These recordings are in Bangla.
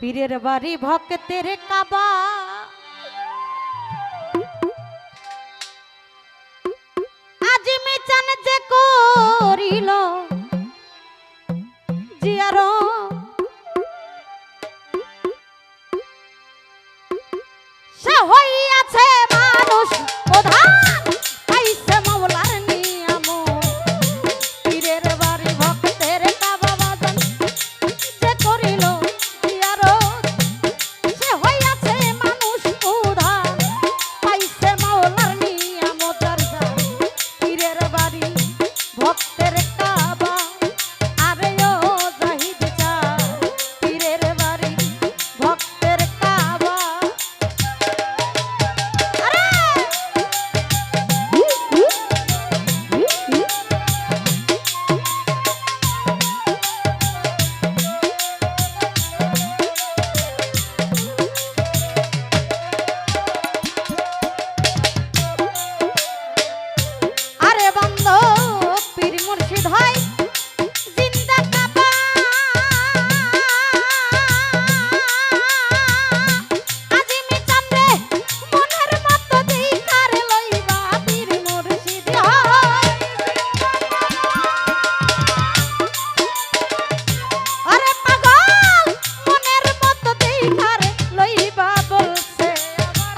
পীরের বাড়ি ভক্তের কাবা আজি মিচান যে করিল জিয়ারো সে হইয়াছে মানুষ প্রধান পাইছে মাওলার নিয়ামত পীরের বাড়ি ভক্তের কাবা বাজান যে করিল জিয়ারত সে হইয়াছে মানুষ প্রধান পাইছে মাওলার নিয়ামত দরজা পীরের বাড়ি ভক্তের কাবা আরে ও জাহিদ চার পীরের বাড়ি ভক্তের কাবা আরে বান্ধব পীর মুর্শিদ হয় জিন্দা কাবা আজি মিচান রে মনের মতো দেখার লইবা পীর মুর্শিদ হয় আরে পাগল মনের মতো দেখার লইবা বলছে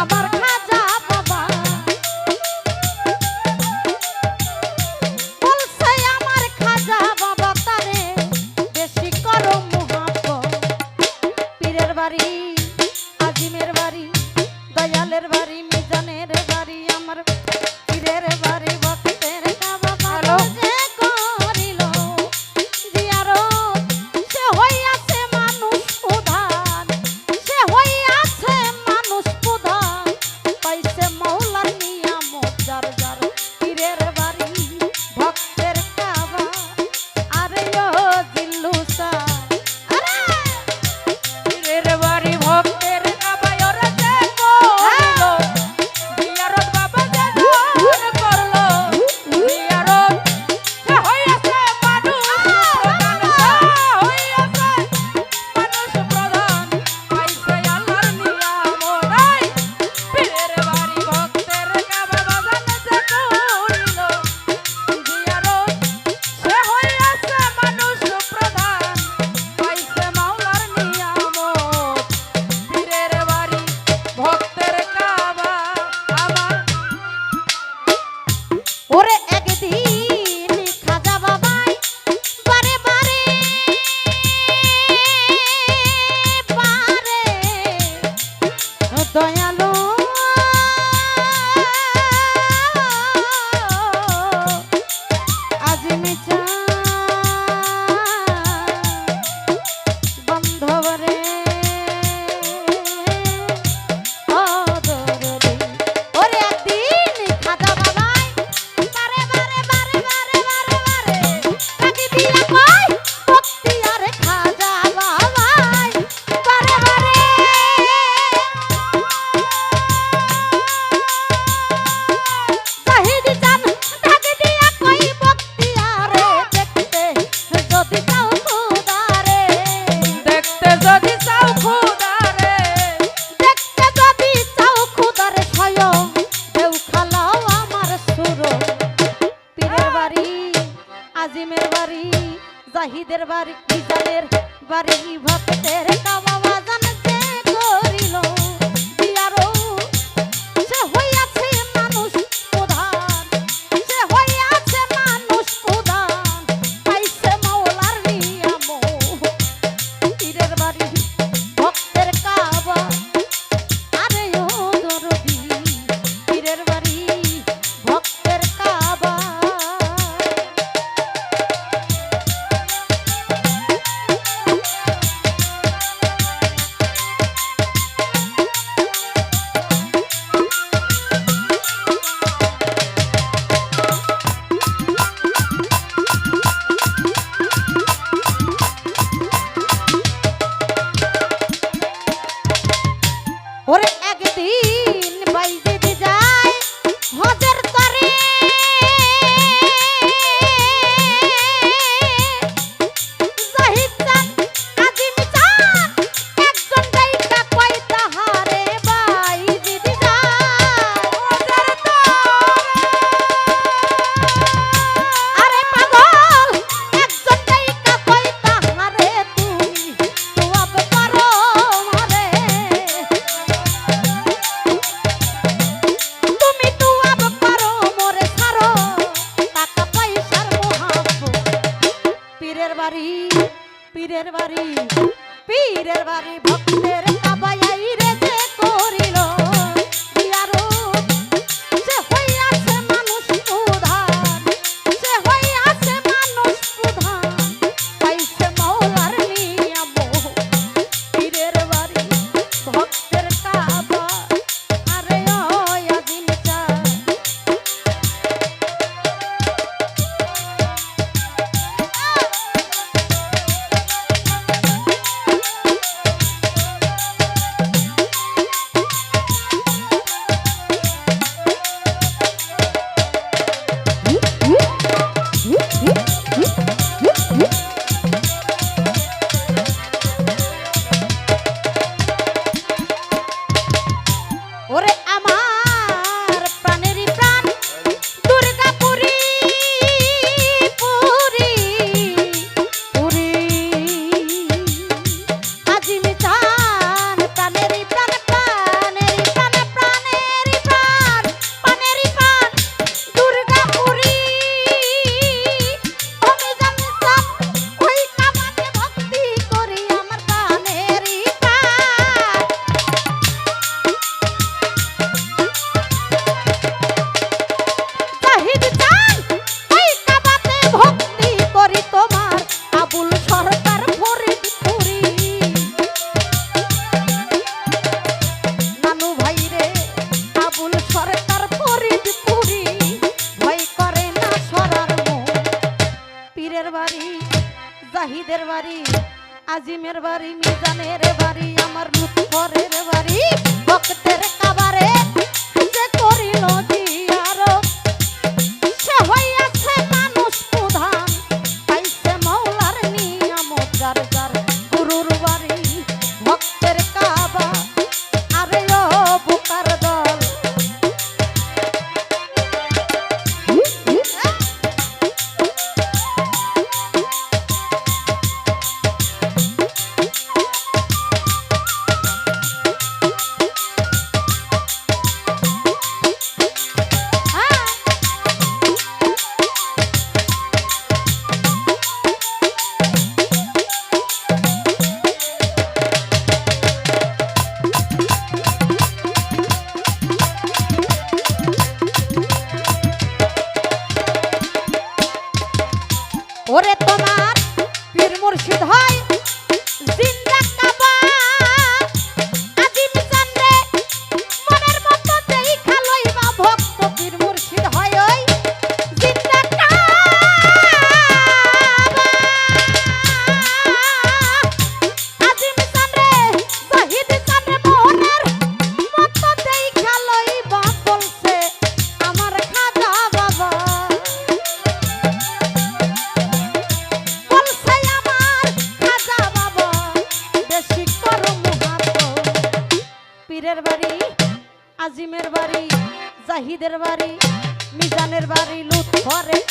আমার খাজা বাবা বলছে আমার খাজা বাবা তারে বেশি করো মুহাব্বত পীরের বাড়ি আজিমের বাড়ি দয়ালের বাড়ি মিজানের বাড়ি আমার পীরের বাড়ি ভক্তের কাবা ভালো যে করিল জিয়ারত সে হইয়াছে মানুষ প্রধান সে হইয়াছে মানুষ প্রধান পাইছে মাওলার নিয়ামত যার যার পীরের বাড়ি ভক্তের কাবা আরে ও জিল্লুসা আরে পীরের বাড়ি ভক্তের কাবা ওরে যে করিল জিয়ারত বাবা যে দান করলো জিয়ারত সে হইয়াছে মানুষ প্রধান পাইছে আল্লাহর নিয়ামত আই পীরের বাড়ি ভক্তের কাবা বাজান যে করিল জিয়ারত সে হইয়াছে মানুষ প্রধান পাইছে মাওলার নিয়ামত পীরের বাড়ি ভক্তের কাবা আমার ওরে একদিন খাজা বাবাই বারে বারে দয়ালু আজি মিচা বন্ধবরে ও দরদি ওরে একদিন খাজা বাবাই বারে বারে বারে বারে বারে বারে কাকি দিয়া কই ভক্তি আর খাজা বাবাই বারে বারে জাহিদ জান কাকি দিয়া কই ভক্তি আরে দেখতে যদি চাও খুদারে দেখতে যদি চাও খুদারে দেখতে যদি চাও খুদারে স্বয়ং দেউ খালাও আমার সুর পীরের বাড়ি আজিমের বাড়ি জাহিদের বাড়ি মিজানের বাড়ি ভক্তের কাবা বাজান যে করিল জিয়ারত সে হইয়াছে মানুষ প্রধান সে হইয়াছে মানুষ প্রধান পাইছে মাওলার নিয়ামত পীরের বাড়ি ভক্তের কাবা আরে ও দরদি পীরের বাড়ি ভক্তের কাবা জাহিদের বাড়ি, আজিমের বাড়ি, মিজানের বাড়ি, আমার লুৎফরের বাড়ি, ভক্তের কাবারে যে করিল জিয়ারত, সে হইয়াছে মানুষ প্রধান, পাইছে মৌলার নিয়ামত, যার যার গুরুর বাড়ি, ভক্তের কাবা, আরে ও বুকার দল। ওরে তোমার পীর মুর্শিদ হয় জিন্দা কাবা, আজিম চান্দে মনের মতো দেখা লইবা, ভক্ত পীর মুর্শিদ হয় ওই জিন্দা কাবা, আজিম চান্দে জাহিদ চান্দে মনের মতো দেখা লইবা, বলছে আমার খাজা বাবা, পীরের বাড়ি, আজিমের বাড়ি, জাহিদের বাড়ি, মিজানের বাড়ি, লুৎফরের